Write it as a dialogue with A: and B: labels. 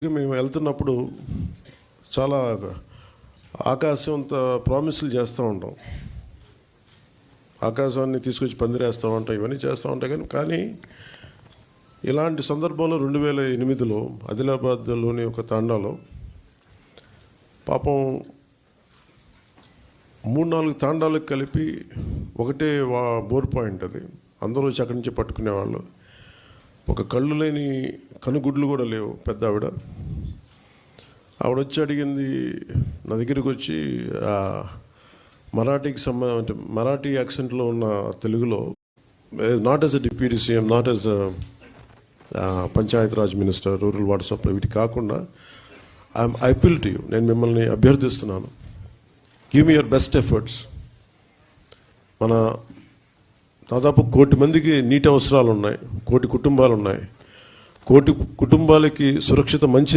A: మేము వెళ్తున్నప్పుడు చాలా ఆకాశంతో ప్రామిస్లు చేస్తూ ఉంటాం. ఆకాశాన్ని తీసుకొచ్చి పందిరేస్తూ ఉంటాం, ఇవన్నీ చేస్తూ ఉంటాం. కానీ ఇలాంటి సందర్భంలో 2008లో ఆదిలాబాద్లోని ఒక తాండాలో పాపం 3-4 తాండాలకు కలిపి ఒకటే బోర్ పాయింట్. అది అందరూ వచ్చి అక్కడి నుంచి పట్టుకునేవాళ్ళు. ఒక కళ్ళు లేని కనుగుడ్లు కూడా లేవు. పెద్ద ఆవిడ వచ్చి అడిగింది, నా దగ్గరికి వచ్చి మరాఠీకి అంటే మరాఠీ యాక్సెంట్లో ఉన్న తెలుగులో, not as a deputy CM, not as Panchayat Raj minister, rural water supply, వీటి కాకుండా ఐ అపీల్ టు యూ, నేను మిమ్మల్ని అభ్యర్థిస్తున్నాను, give me your best efforts. మన దాదాపు 1 కోటి మందికి నీటి అవసరాలు ఉన్నాయి, 1 కోటి కుటుంబాలు ఉన్నాయి. 1 కోటి కుటుంబాలకి సురక్షిత మంచి